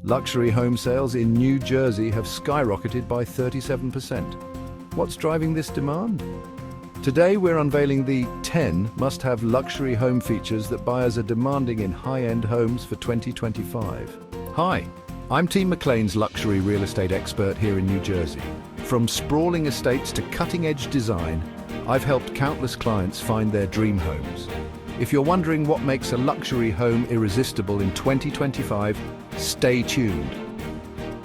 Luxury home sales in New Jersey have skyrocketed by 37%. What's driving this demand? Today we're unveiling the 10 must-have luxury home features that buyers are demanding in high-end homes for 2025. Hi, I'm Team McLain's luxury real estate expert here in New Jersey. From sprawling estates to cutting-edge design, I've helped countless clients find their dream homes. If you're wondering what makes a luxury home irresistible in 2025, stay tuned.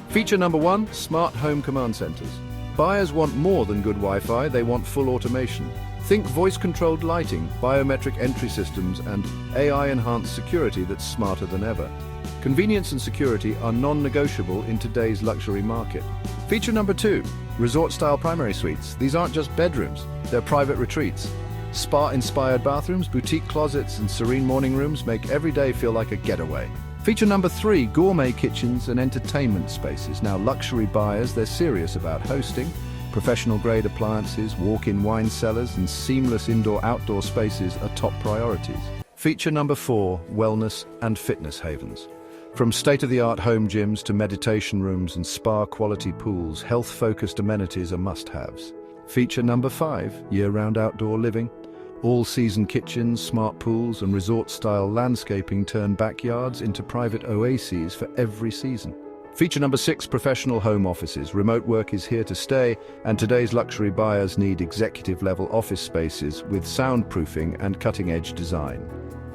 Feature number 1, smart home command centers. Buyers want more than good Wi-Fi, they want full automation. Think voice-controlled lighting, biometric entry systems, and AI-enhanced security that's smarter than ever. Convenience and security are non-negotiable in today's luxury market. Feature number 2, resort-style primary suites. These aren't just bedrooms, they're private retreats. Spa-inspired bathrooms, boutique closets, and serene morning rooms make every day feel like a getaway. Feature number 3, gourmet kitchens and entertainment spaces. Now luxury buyers, they're serious about hosting. Professional-grade appliances, walk-in wine cellars, and seamless indoor-outdoor spaces are top priorities. Feature number 4, wellness and fitness havens. From state-of-the-art home gyms to meditation rooms and spa-quality pools, health-focused amenities are must-haves. Feature number 5, year-round outdoor living. All-season kitchens, smart pools, and resort-style landscaping turn backyards into private oases for every season. Feature number 6, professional home offices. Remote work is here to stay, and today's luxury buyers need executive-level office spaces with soundproofing and cutting-edge design.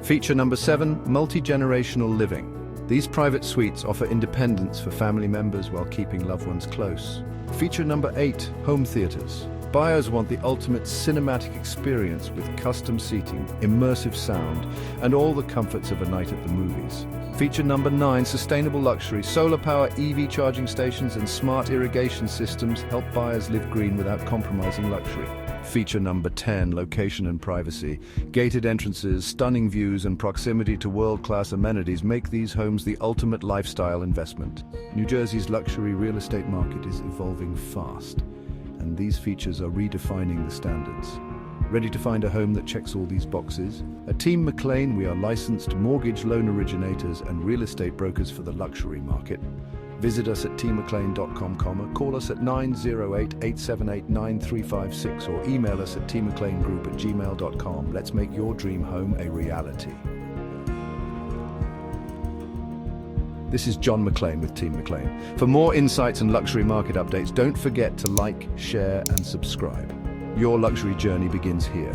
Feature number 7, multi-generational living. These private suites offer independence for family members while keeping loved ones close. Feature number 8, home theaters. Buyers want the ultimate cinematic experience with custom seating, immersive sound, and all the comforts of a night at the movies. Feature number 9, sustainable luxury. Solar power, EV charging stations, and smart irrigation systems help buyers live green without compromising luxury. Feature number 10, location and privacy. Gated entrances, stunning views, and proximity to world-class amenities make these homes the ultimate lifestyle investment. New Jersey's luxury real estate market is evolving fast, and these features are redefining the standards. Ready to find a home that checks all these boxes? At Team McLain, we are licensed mortgage loan originators and real estate brokers for the luxury market. Visit us at teammclain.com, call us at 908-878-9356, or email us at teammclaingroup@gmail.com. Let's make your dream home a reality. This is John McLain with Team McLain. For more insights and luxury market updates, don't forget to like, share, and subscribe. Your luxury journey begins here.